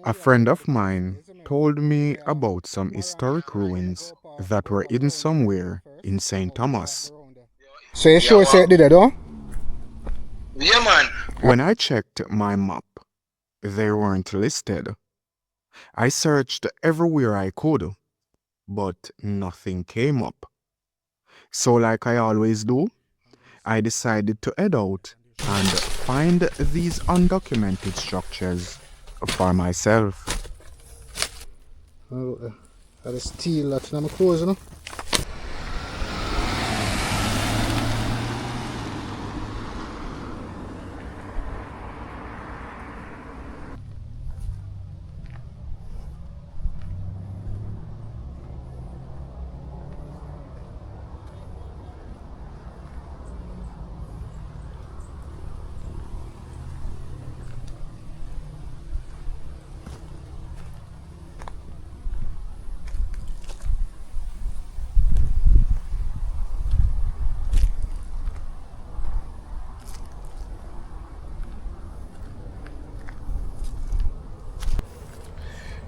A friend of mine told me about some historic ruins that were hidden somewhere in St. Thomas. So you Yeah, sure say well, it did it, though? yeah, man. When I checked my map, they weren't listed. I searched everywhere I could, but nothing came up. So, like I always do, I decided to head out and find these undocumented structures for myself. Oh, the steel that's in my clothes, you know?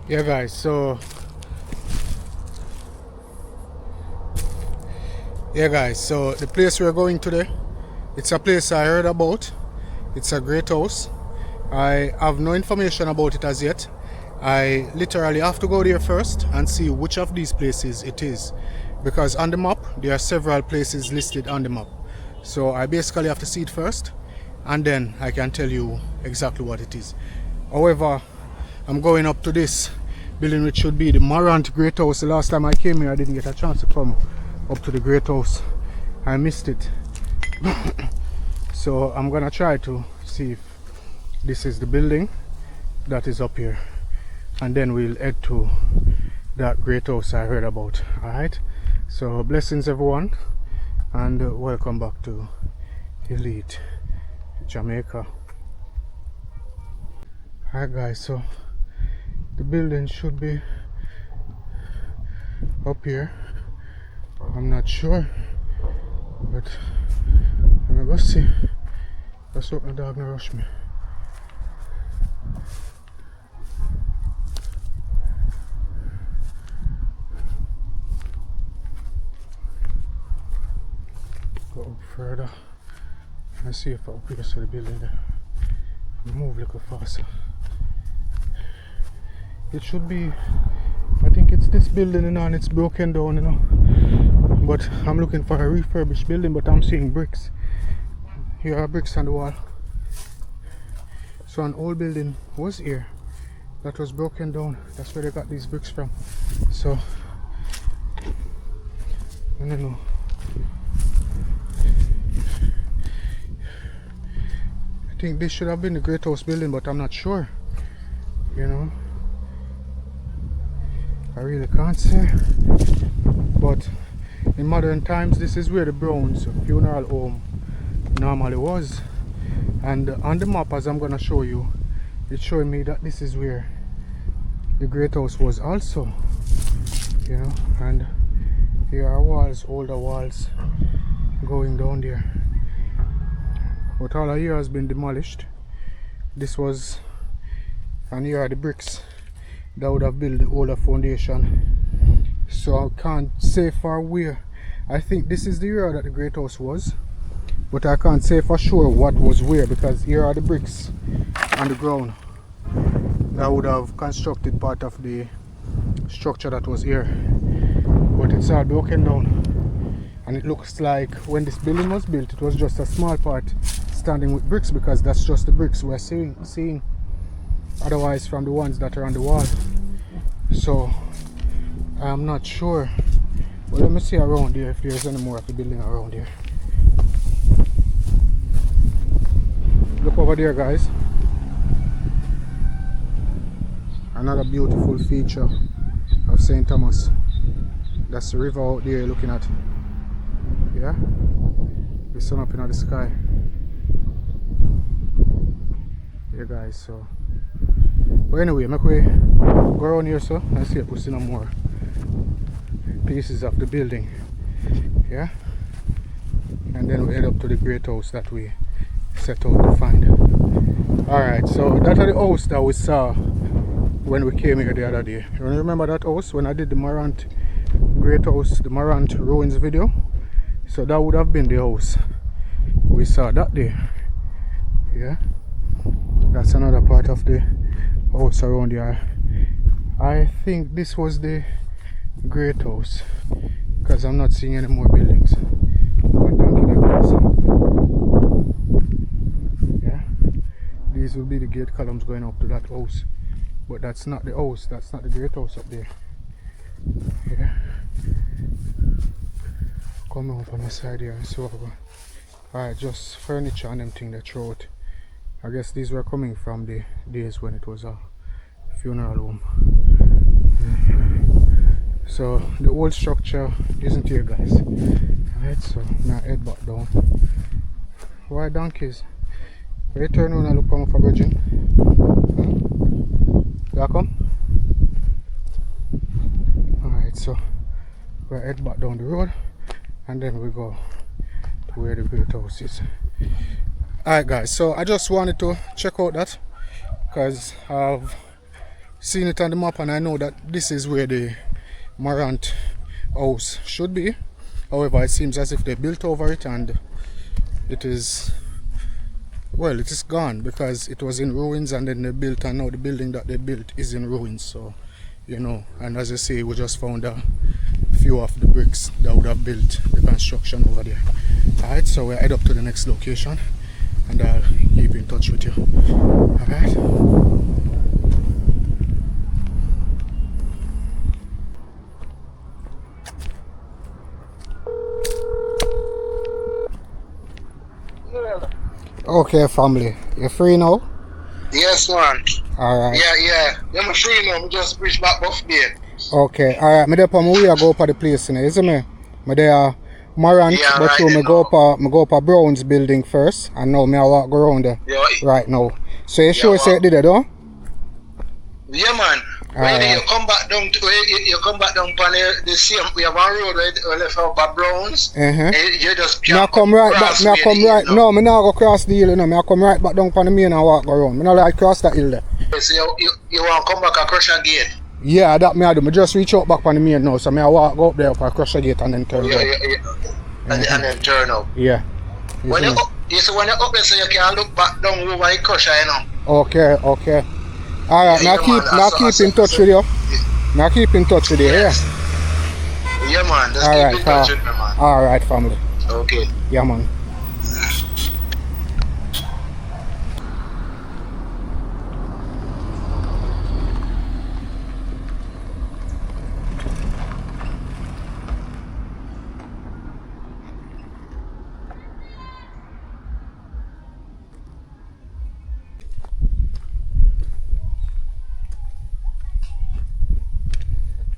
Yeah, guys, so the place we're going today, it's a place I heard about. It's a great house. I have no information about it as yet. I literally have to go there first and see which of these places it is, because on the map there are several places listed on the map. So I basically have to see it first, and then I can tell you exactly what it is. However, I'm going up to this building, which should be the Morant Great House. The last time I came here I didn't get a chance to come up to the Great House. I missed it. So I'm gonna try to see if this is the building that is up here, and then we'll head to that great house I heard about. Alright, so blessings everyone, and welcome back to Elite Jamaica. Alright guys, so the building should be up here. I'm not sure, but I'm gonna go see. Let's hope the dog not rush me. Go up further and see if I up here to the building there. Move a little faster. It should be, I think it's this building, you know, and it's broken down, you know. But I'm looking for a refurbished building, but I'm seeing bricks. Here are bricks on the wall. So an old building was here that was broken down. That's where they got these bricks from. So I don't know. I think this should have been the Great House building, but I'm not sure. You know, I really can't say. But in modern times, this is where the Browns funeral home normally was. And on the map, as I'm gonna show you, it's showing me that this is where the Great House was also. You know, and here are walls, older walls going down there. But all of here has been demolished. This was, and here are the bricks that would have built the older foundation. So I can't say for where. I think this is the area that the Great House was, but I can't say for sure what was where, because here are the bricks on the ground that would have constructed part of the structure that was here. But it's all broken down, and it looks like when this building was built, it was just a small part standing with bricks, because that's just the bricks we're seeing, otherwise from the ones that are on the wall. So I'm not sure. Well, let me see around here if there's any more of the building around here. Look over there, guys. Another beautiful feature of St. Thomas. That's the river out there you're looking at. Yeah, the sun up in the sky. Yeah guys, so but anyway, make we go around here so and see if we see no more pieces of the building. Yeah, and then we head up to the Great House that we set out to find. Alright, so that are the house that we saw when we came here the other day. You remember that house when I did the Morant Great House, the Morant Ruins video? So that would have been the house we saw that day. Yeah, that's another part of the house around here. I think this was the Great House because I'm not seeing any more buildings. One donkey there, guys. Yeah, these will be the gate columns going up to that house, but that's not the house. That's not the Great House up there. Yeah, coming up on the side here and so on. Alright, just furniture and them thing they throw out. I guess these were coming from the days when it was a funeral home. So the old structure isn't here, guys. Alright, so now head back down. Why donkeys? Will you turn around and look for me for virgin? You come? Alright, so we'll head back down the road and then we go to where the Great House is. Alright guys, so I just wanted to check out that because I've seen it on the map and I know that this is where the Morant house should be. However, it seems as if they built over it and it is, well, it is gone because it was in ruins and then they built, and now the building that they built is in ruins. So, you know, and as I say, we just found a few of the bricks that would have built the construction over there. Alright, so we'll head up to the next location and I'll keep in touch with you. Alright. Okay, family. You free now? Yes, man. Alright. Yeah, I'm free now. I just reached back off there. Okay, alright. Me there for me, we go up to the place, you know, isn't me? Me there Morant, Yeah, but right, so me go up a Brown's building first, and now me I walk around there right now. So you sure say it did it, though? Yeah, man. When you come back down to you come back down on the same, we have one road where we left out by Browns. You just Me I come right back. Me I come right. No, me not go cross the hill. You know, me I come right back down on the main and walk around. Me not like cross that hill there. So you want to come back across again? Yeah, that me I do. Me just reach out back on the main now, so me I walk go up there for across the gate and then turn Yeah. And then turn up. Yeah. When you up, when you up there, so you can look back down over the crusher, you know. Okay. Alright, Yeah, keep in touch with you. Now keep in touch with you, yes. Yeah, man. Just keep in touch with me, man. Alright, family. Okay. Yeah, man.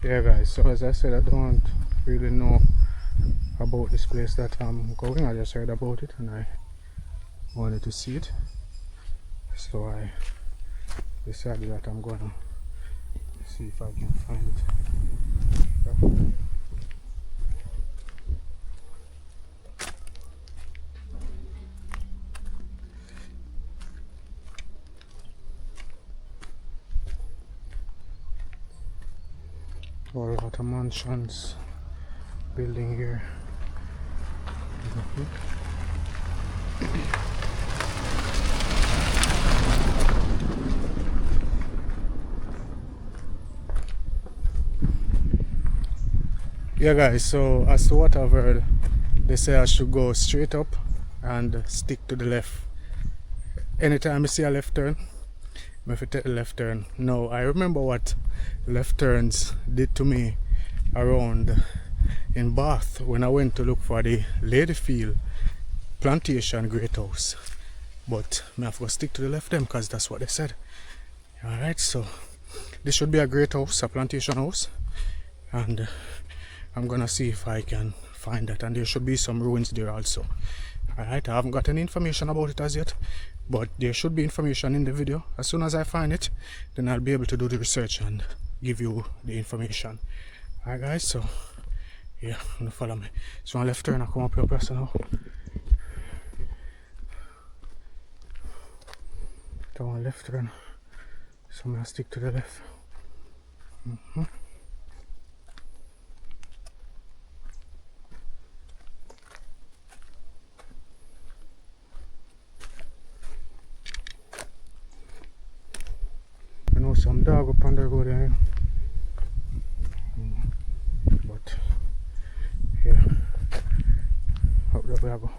Yeah guys, so as I said, I don't really know about this place that I'm going. I just heard about it and I wanted to see it, so I decided that I'm gonna see if I can find it. A lot of mansions building here. Yeah guys, so as to what I've heard, they say I should go straight up and stick to the left. Anytime I see a left turn, I have to take the left turn. Now I remember what left turns did to me around in Bath when I went to look for the Ladyfield Plantation Great House, but I have to stick to the left them because that's what they said. Alright, so this should be a great house, a plantation house, and I'm gonna see if I can find that, and there should be some ruins there also. Alright, I haven't got any information about it as yet, but there should be information in the video. As soon as I find it, then I'll be able to do the research and give you the information. Alright guys, so yeah, I'm gonna follow me. So on left turn, I come up here person now. Down left turn. So I'm gonna stick to the left. I know some dog up on the road there, but yeah, up that way I go.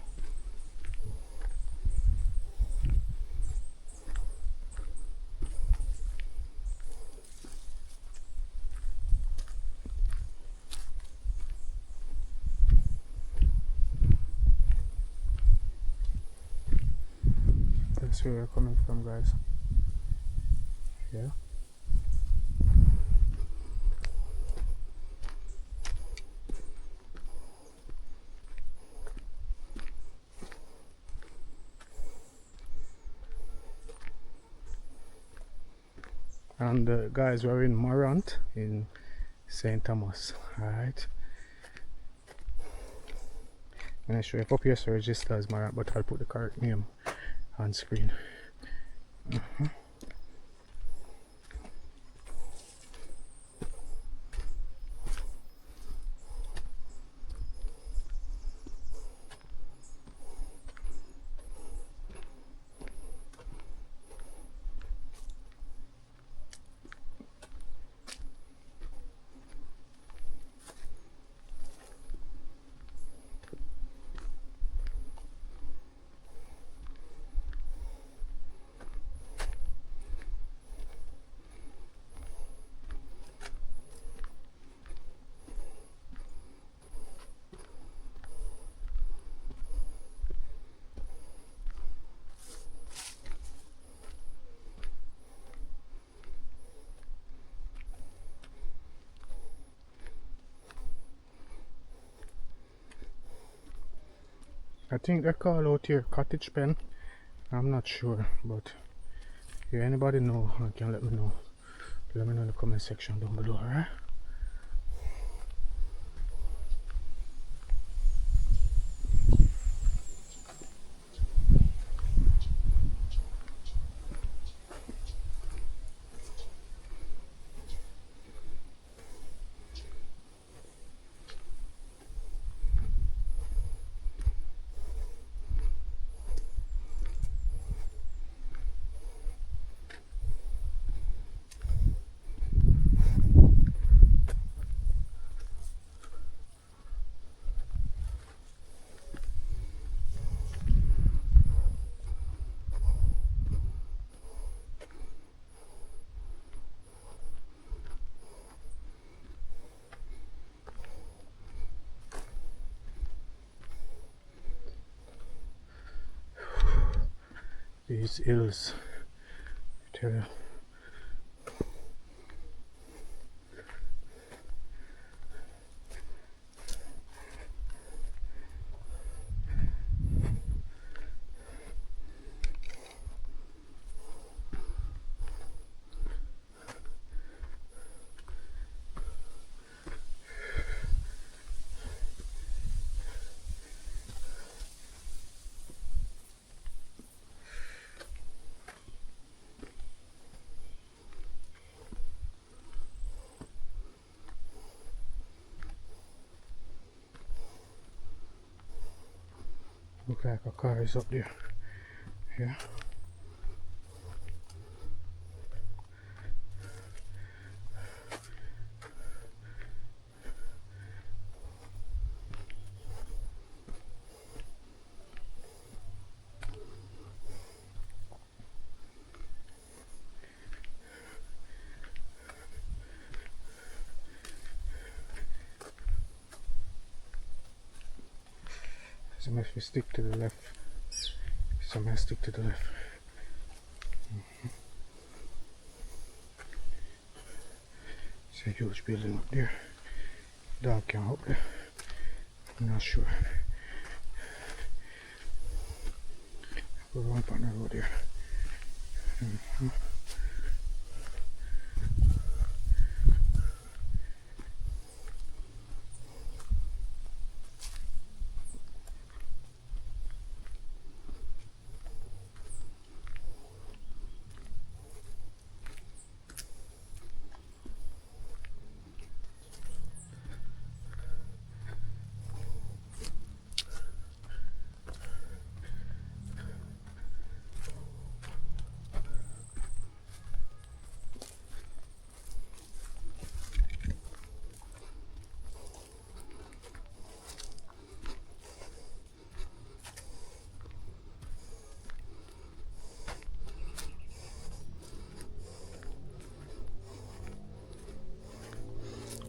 That's where we're coming from, guys. Yeah. And guys, we're in Morant in St. Thomas. Alright. I'm not sure if up here so register as Morant, but I'll put the correct name on screen. I think they call out here cottage pen. I'm not sure, but if anybody know, can let me know. Let me know in the comment section down below, alright? These hills, I tell you. Look like a car is up there. Yeah. So if we stick to the left, so I'm gonna stick to the left. It's a huge building up there. Dog can't up there. I'm not sure. We're on the road there.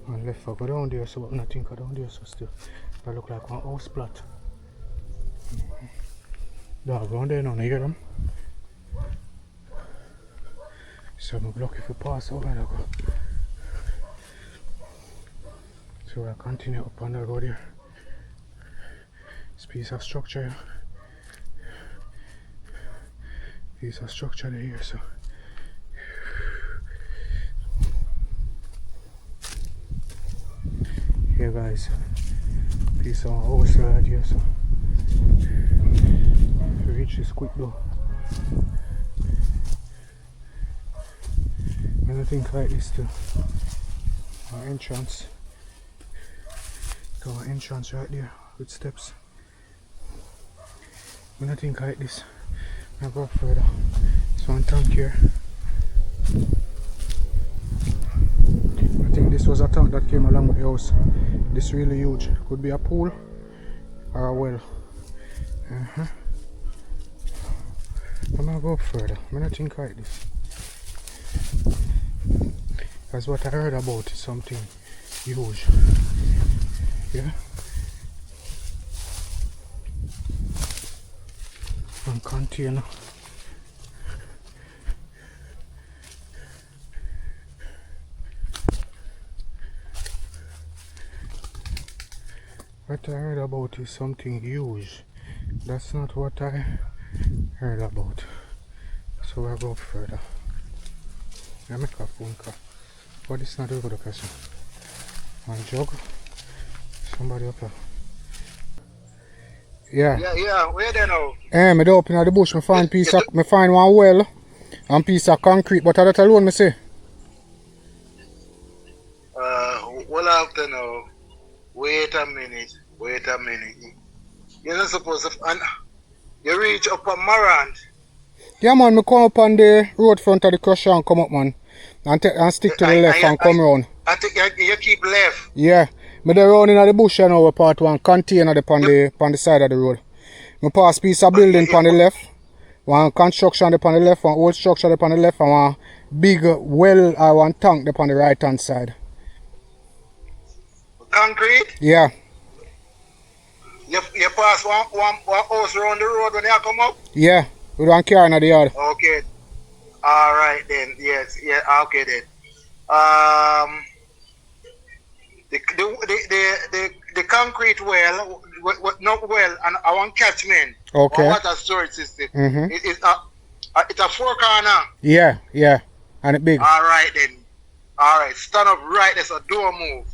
And left I go down there, so but nothing go down there, so still that look like one house plot. Dog down there now, you get them? So I'm lucky if we pass over there. So I continue up on the road here. This piece of structure here. Piece of structure here, so here guys, piece of house right here, so we reach this quick though. I don't think like this to our entrance. To our entrance right there with steps. I don't think like this. I'll go further. This one tank here. I think this was a tank that came along with the house. This is really huge. Could be a pool or a well. I'm gonna go further. I don't think like this. Because what I heard about is something huge. Yeah. And container. What I heard about is something huge. That's not what I heard about. So I go further. I make a phone call. But it's not a good question. One jug. Somebody up here. Yeah, where they now? Me do open at the bush, me find one well and piece of concrete, but that alone me say. Well after now. Wait a minute. You're not supposed to you reach up on Morant. Yeah man, me come up on the road front of the crusher and come up man. And stick to the left and come round. I think you keep left. Yeah. Me dey round in the bush you know, part one container upon the side of the road. Me pass piece of building upon the left, one construction upon the left, one old structure upon the left, and one big well or one tank upon the right hand side. Concrete? Yeah. You pass one house around the road when you come up? Yeah. With one car in the yard. Okay. Alright then, yes, yeah, okay then. The concrete well, not well, and I want catchment. Okay. Water storage system. It's a 4 corner. Yeah, and it big. Alright then. Alright, stand up right there's a door move.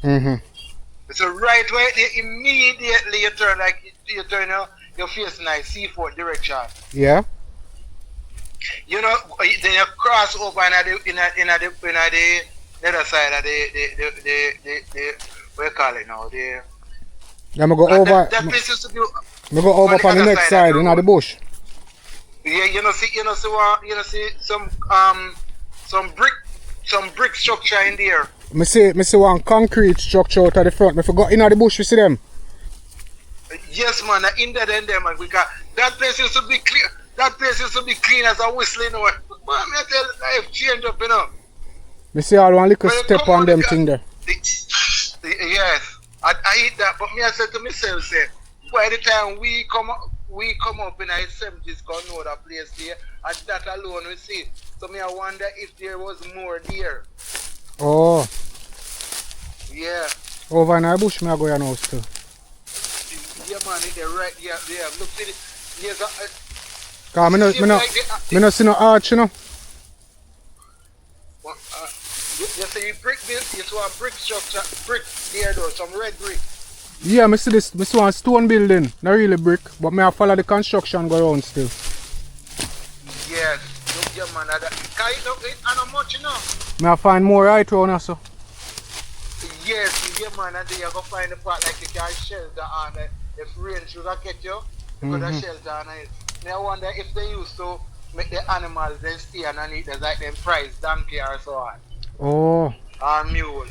It's a right way, immediately you turn your face nice, C4 direction. Yeah. You know, then you cross over in the other side of the what you call it now? Then I go over. That place used to be. I go over on the next side, in the bush. Yeah, you know, see some brick structure in there. Me see one concrete structure out of the front. Me forgot in the bush. You see them? Yes, man. In there, man. We got that place used to be clear. That place used to be clean as a whistling. Man, I tell you, life change up, you know. Me see all one little step on them thing there. Yes, I eat that, but me I said to myself, say, by the time we come up in the 70s, gonna know that place there, and that alone we see. So me I wonder if there was more there. Oh. Yeah. Over in the bush, me I go your house too. Yeah, man, they're right. Yeah. Look, see, there's a. Cause me no see no arch, you know. You see you saw a brick structure, brick there though, some red brick. Yeah, me see one stone building, not really brick, but me I follow the construction go around still. Yes, look yeah man, it's not much you know. Me I find more right around also. Yes, yeah man, and then you go find the part like you can shelter on it. If rain should get you put a shelter on it. Me I wonder if they used to make the animals then stay underneath the like them price donkey or so on. Oh. Or mule.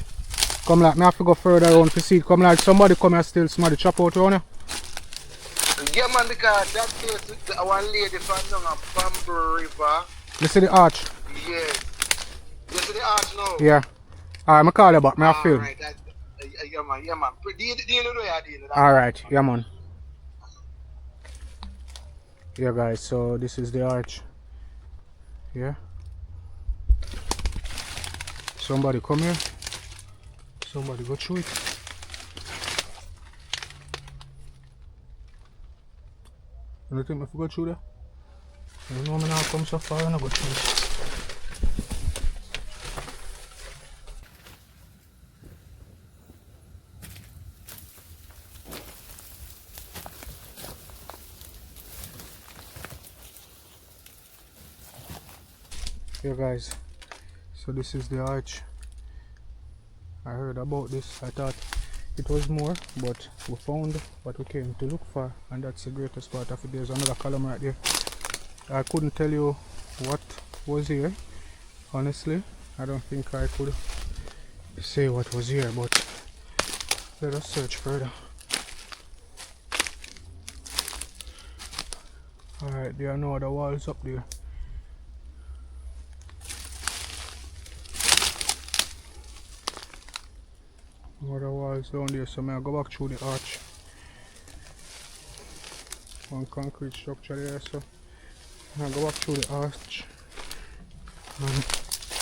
Come like me have to go further around to see. Come like somebody come here still somebody chop out around here. Yeah man, because that place our lady from down a Bamboo River. You see the arch? Yes. You see the arch now? Yeah. Alright, I call you back, I film. Right, Yeah, man. Yeah, man. Deal with the deal with that. Alright, yeah man. Yeah guys, so this is the arch. Yeah. Somebody come here. Somebody go through it. You think if we go through there? You know me now come so far and I go through it. Yeah guys, so this is the arch. I heard about this. I thought it was more, but we found what we came to look for, and that's the greatest part of it. There's another column right there. I couldn't tell you what was here. Honestly, I don't think I could say what was here, but let us search further. Alright, there are no other walls up there. No other walls down there, so I'll go back through the arch. One concrete structure there, so I'll go back through the arch and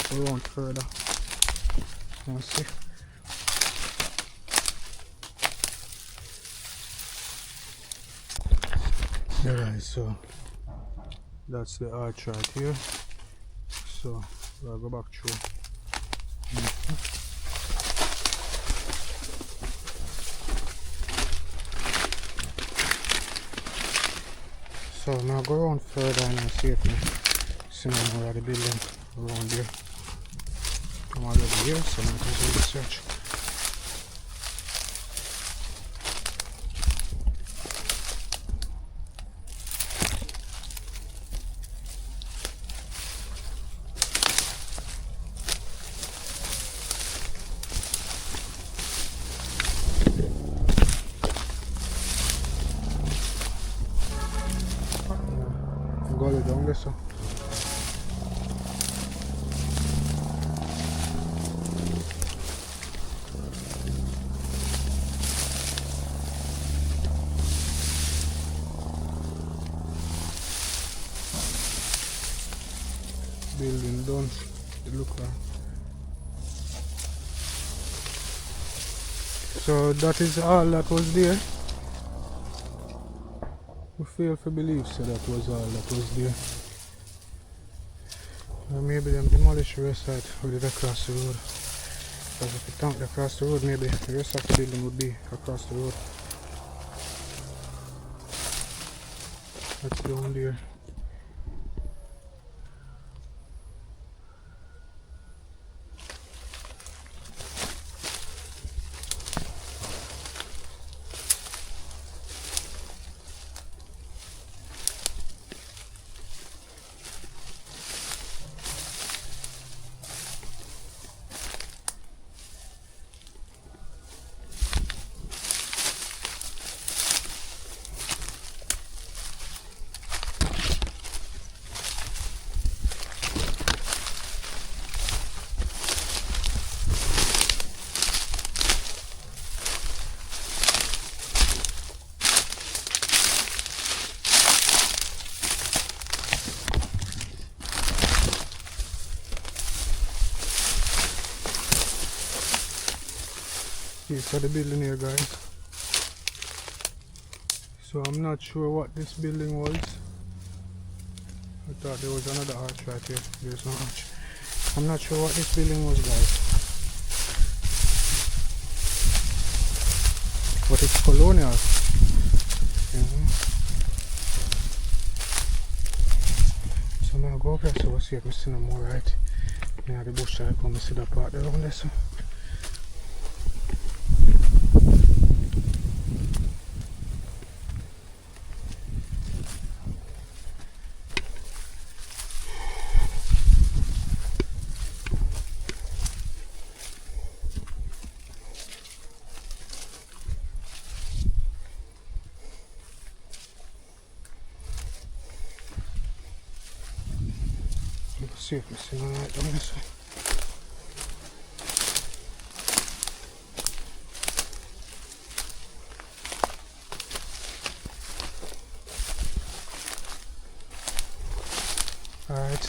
go around further. Let's see. Yeah guys, so that's the arch right here. So I'll go back through. So now go around further and I'll see if I see no more of the building around there. I'm already here, so now I can do the search. Gully down there, so. Building done, it look like. So that is all that was there. We fail to believe so that was all that was there. Maybe them demolish the rest of it with it across the road. Because if it tanked across the road, maybe the rest of the building would be across the road. That's down there. Here's the building here guys. So I'm not sure what this building was. I thought there was another arch right here. There's no arch. I'm not sure what this building was guys. But it's colonial. So now go up here so we'll see if we see no more right. Now the bush I come and see that part there on there so. Let's see if we see no right on this way.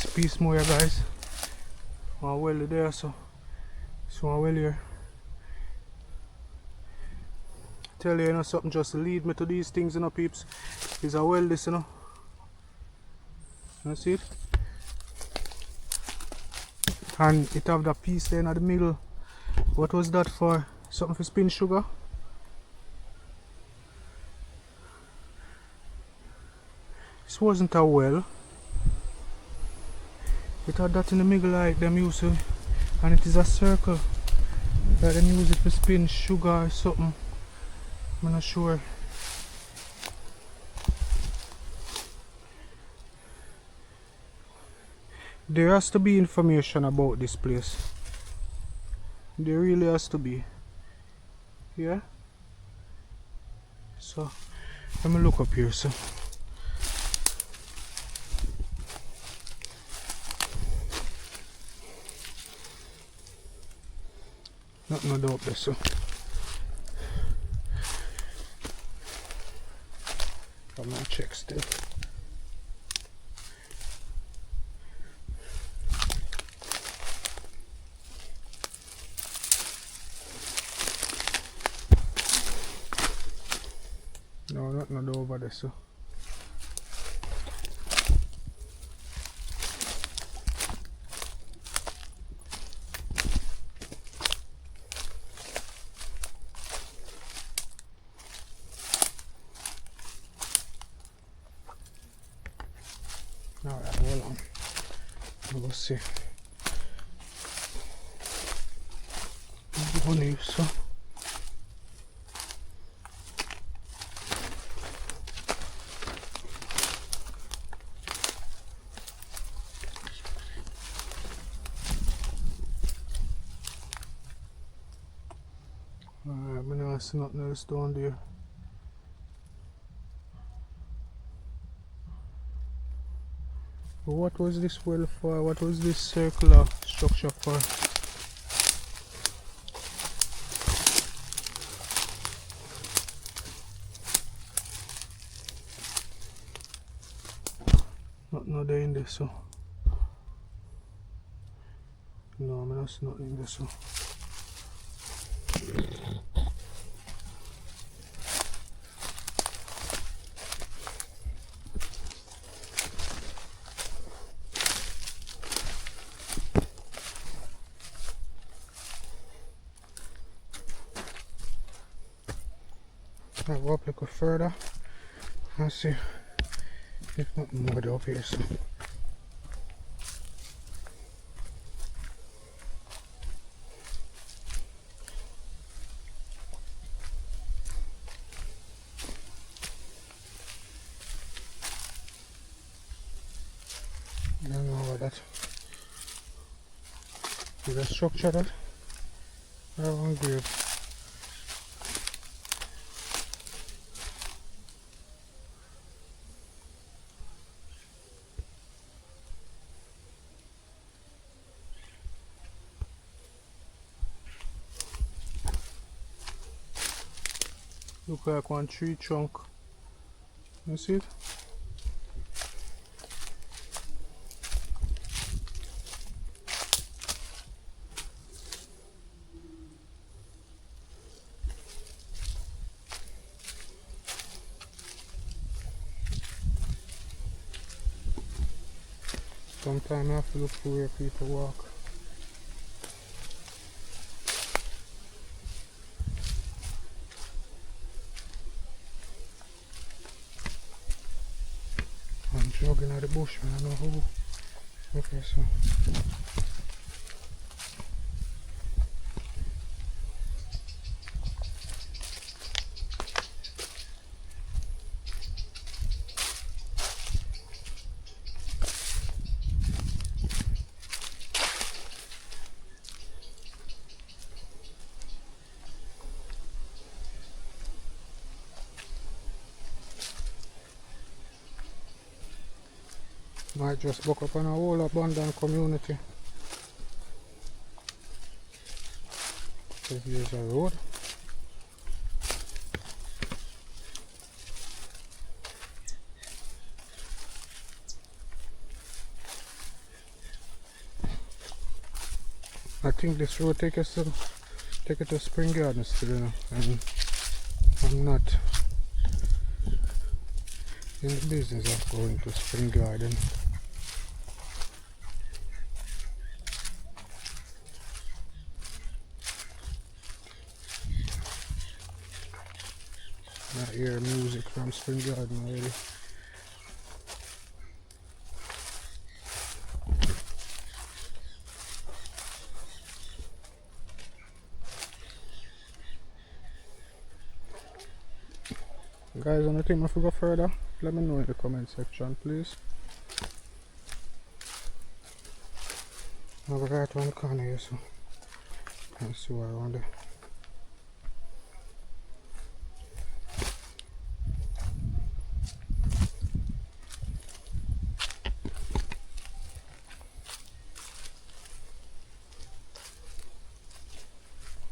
piece more, guys. One well there, so this one well here. Tell you, something just lead me to these things, peeps. Is a well this, You see it? And it have that piece there in the middle. What was that for? Something for spin sugar? This wasn't a well. It had that in the middle like them use it, and it is a circle. Like them use it for spin sugar or something. I'm not sure. There has to be information about this place. There really has to be. Yeah? So, let me look up here, so. Nothing about this, so. I'm gonna check still. No, nothing over there, so. Alright, hold on. We'll see. One leaf, so. Alright, I'm not see nothing else down there. But what was this well for? What was this circular structure for? Not there in this, so. No, I'm not see nothing in this, so. I'll go up a little further and see if nothing more up here, so. I don't know what that is. A structure that I want to grave. Look like one tree trunk. You see it? Sometimes I have to look for where people walk. I'm jogging at the bush, man. I don't know who. Okay, so. Might just buck up on a whole abandoned community. So here's a road. think this road take it to Spring Garden still, you know, and I'm not in the business of going to Spring Garden. I hear music from Spring Garden already. Guys, when you think I should go further, let me know in the comment section, please. I'll go right around the corner here, so let's see what around there.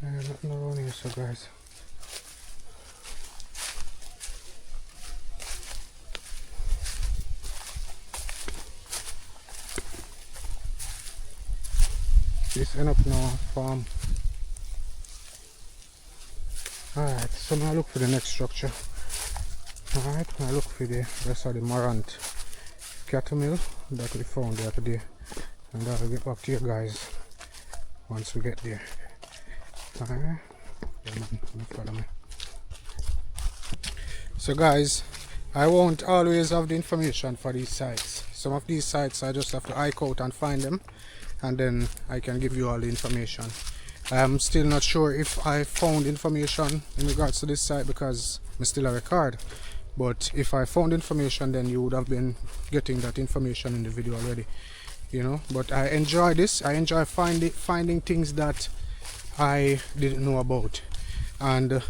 Nothing around here, so guys. This end up now farm. Alright, so now I look for the next structure. Alright, I look for the rest of the Morant cattle mill that we found there today. And I'll get back to you guys once we get there. Alright. Yeah, man, follow me. So guys, I won't always have the information for these sites. Some of these sites I just have to hike out and find them, and then I can give you all the information. I'm still not sure if I found information in regards to this site because I still a record. But if I found information, then you would have been getting that information in the video already, you know. But I enjoy this. I enjoy finding things that I didn't know about. And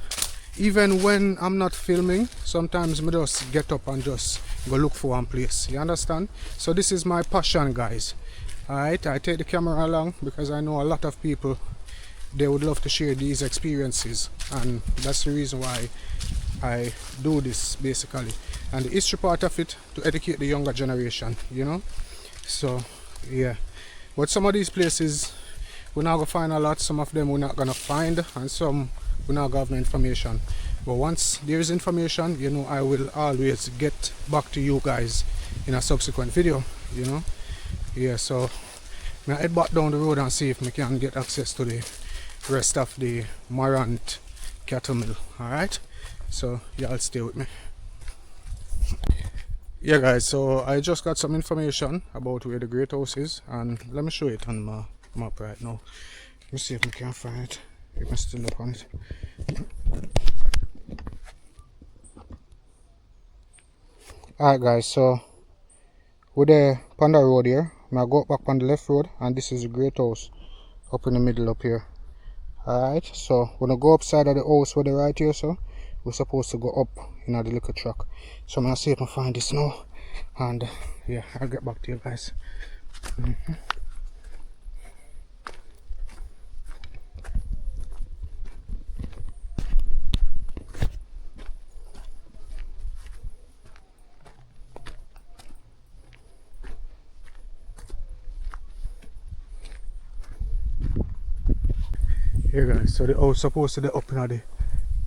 even when I'm not filming, sometimes I just get up and just go look for one place. You understand? So this is my passion, guys. Alright, I take the camera along because I know a lot of people, they would love to share these experiences, and that's the reason why I do this basically. And the history part of it, to educate the younger generation, you know. So yeah, but some of these places we're not gonna find a lot, some of them we're not gonna find, and some we're not gonna have no information. But once there is information, you know, I will always get back to you guys in a subsequent video, you know. Yeah, so I head back down the road and see if we can get access to the rest of the Morant cattle mill. Alright, so y'all stay with me. Yeah guys, so I just got some information about where the great house is, and let me show it on my map right now. Let me see if we can find it, if I still look on it. Alright guys, so we're there on the road here. I go back on the left road, and this is the great house up in the middle up here. Alright, so we're gonna go upside of the house with the right here, so we're supposed to go up in the little truck. So I'm gonna see if I find this now, and yeah, I'll get back to you guys. Here guys, so the house supposed to be up in the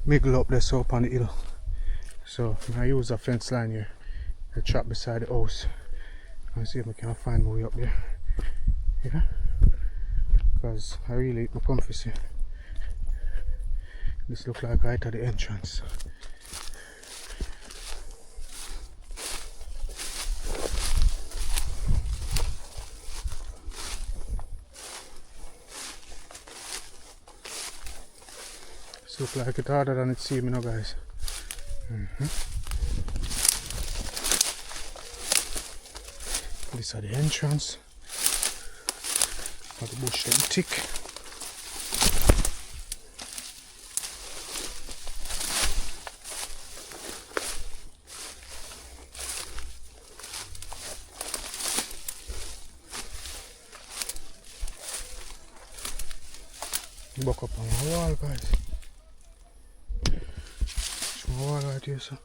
middle up there, so up on the hill. So I use a fence line here, the trap beside the house. Let's see if I can find my way up there. Yeah, because I really look comfy. This look like right at the entrance. Look like it's harder than it seems, you know, guys. This is the entrance. But the bush them thick. Buck up on the wall, guys. Wall right here, so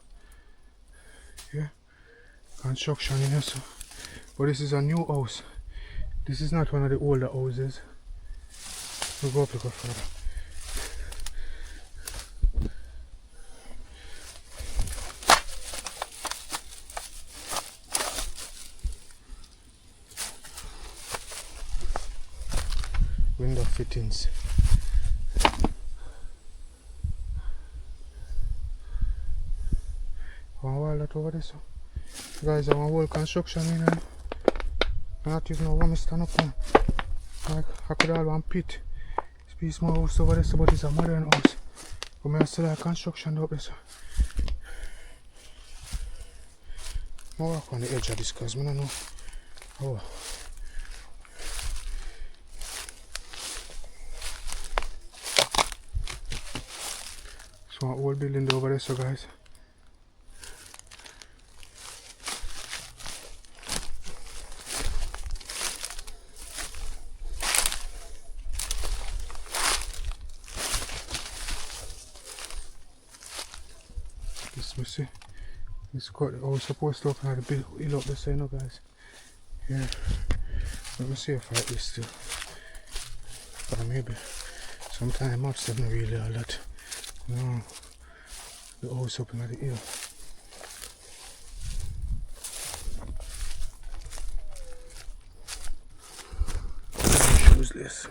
yeah, construction here, so but this is a new house. This is not one of the older houses. We'll go up a little further. Window fittings. One wall that over there, so guys, I want whole construction in here. Not even know where I stand up now. Like, I could have one pit. This piece more house over there, so, but it's a modern house. But I still have construction up there, so. I walk on the edge of this because I don't know. Oh. So, an old building over there, so guys. This we see. This cut I was supposed to open at the hill up the side now, guys. Yeah. Let me see if I this still. But maybe sometimes maps don't really all that. No. The house up at the hill. Shoeless.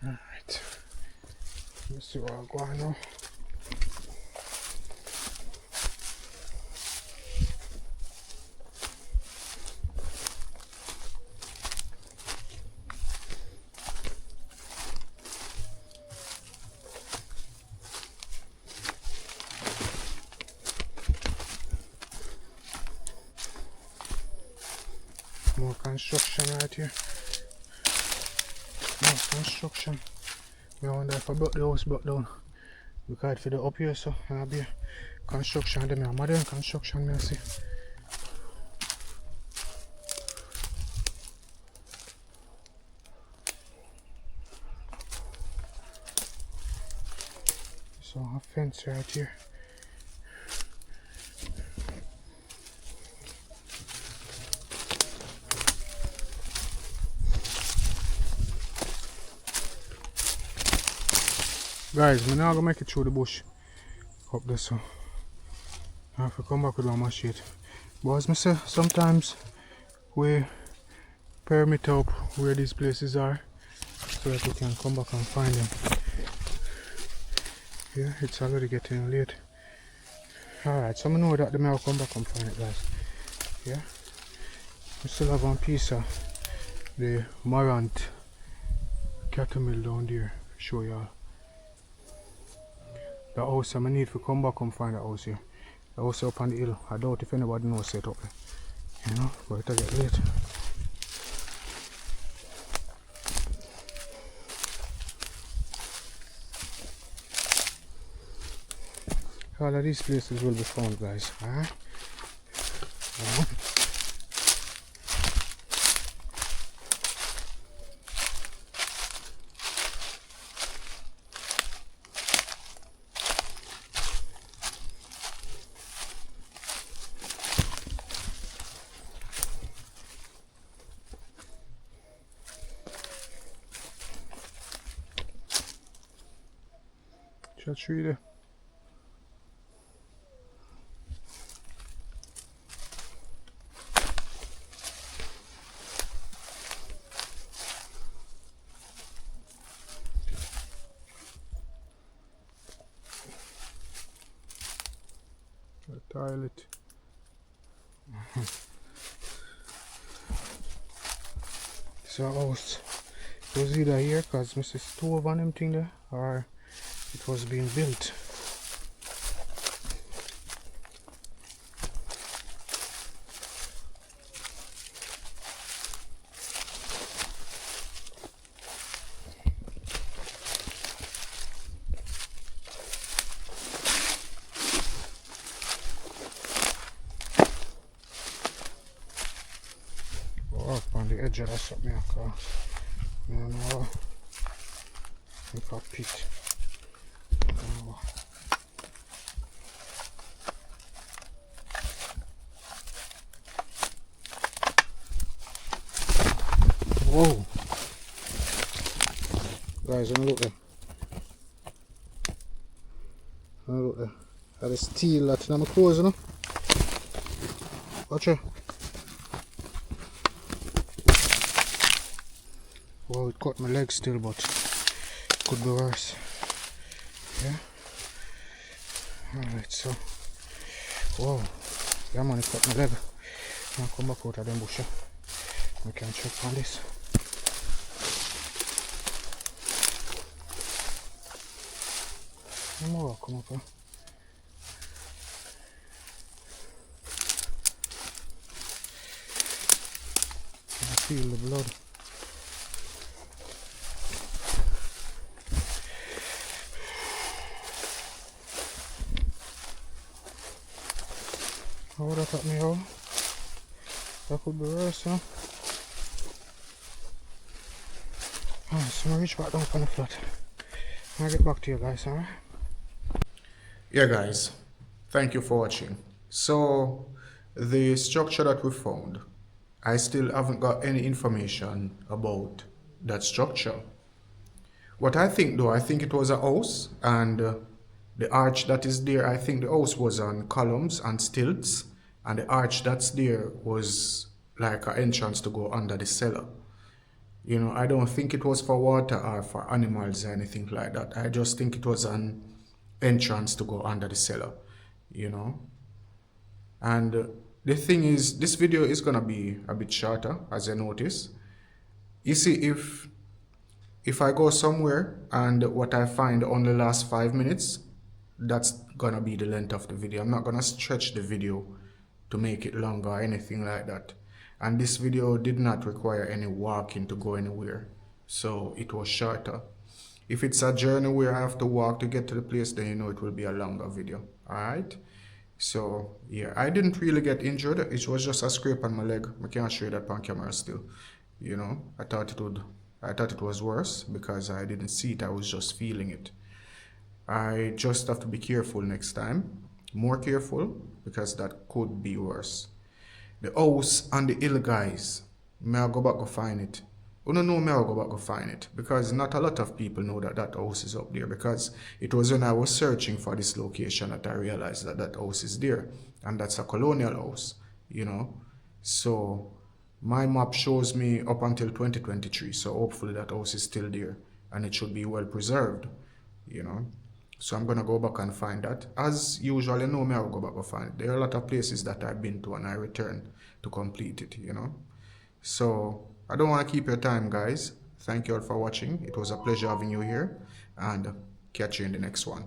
Alright. Let's see what I'm going now. More construction right here. More construction. I wonder if I brought the house back down. Because for the up here, so I'll be construction. Then I modern construction, I see. So a fence right here. Guys, I'm not gonna make it through the bush up there, so I have to come back with my machete. But as I say, sometimes we permit up where these places are so that we can come back and find them. Yeah, it's already getting late. Alright, so I know that they may come back and find it, guys. Yeah, we still have one piece of the Morant cattle mill down there. Show y'all. The house, I need to come back and find the house here. The house up on the hill. I doubt if anybody knows set up there. You know, but it'll get late. All of these places will be found, guys. Alright? Shall tree there. Toilet. So house was either here because Mr. Stove on them thing there, or it was being built. the edge of that something because I don't know if I pit. Whoa! Guys, look there. Look there. That is steel that's in my clothes, you know? Watch it. Whoa, it cut my leg still, but it could be worse. Yeah? Alright, so. Whoa. Yeah, man, it cut my leg. I'll come back out of them bush. We can check on this. No more, come up here. I feel the blood. How would that at me out? That could be worse, huh? Alright, so I reach back down on the flat. I'll get back to you guys, alright? Yeah, guys, thank you for watching. So, the structure that we found, I still haven't got any information about that structure. What I think though, I think it was a house, and the arch that is there, I think the house was on columns and stilts, and the arch that's there was like an entrance to go under the cellar. You know, I don't think it was for water or for animals or anything like that. I just think it was an entrance to go under the cellar, you know. And the thing is, this video is gonna be a bit shorter, as you notice. You see, if I go somewhere and what I find only lasts 5 minutes, that's gonna be the length of the video. I'm not gonna stretch the video to make it longer or anything like that. And this video did not require any walking to go anywhere, so it was shorter. If it's a journey where I have to walk to get to the place, then you know it will be a longer video. Alright? So yeah, I didn't really get injured. It was just a scrape on my leg. I can't show you that on camera still. You know, I thought it was worse because I didn't see it, I was just feeling it. I just have to be careful next time. More careful, because that could be worse. The house and the hill, guys. May I go back go find it? You don't know, may I go back go find it? Because not a lot of people know that that house is up there, because it was when I was searching for this location that I realized that that house is there. And that's a colonial house, you know. So my map shows me up until 2023, so hopefully that house is still there and it should be well preserved, you know. So I'm gonna go back and find that. As usual, you know me, I'll go back and find it. There are a lot of places that I've been to and I return to complete it, you know. So I don't want to keep your time, guys. Thank you all for watching. It was a pleasure having you here, and catch you in the next one.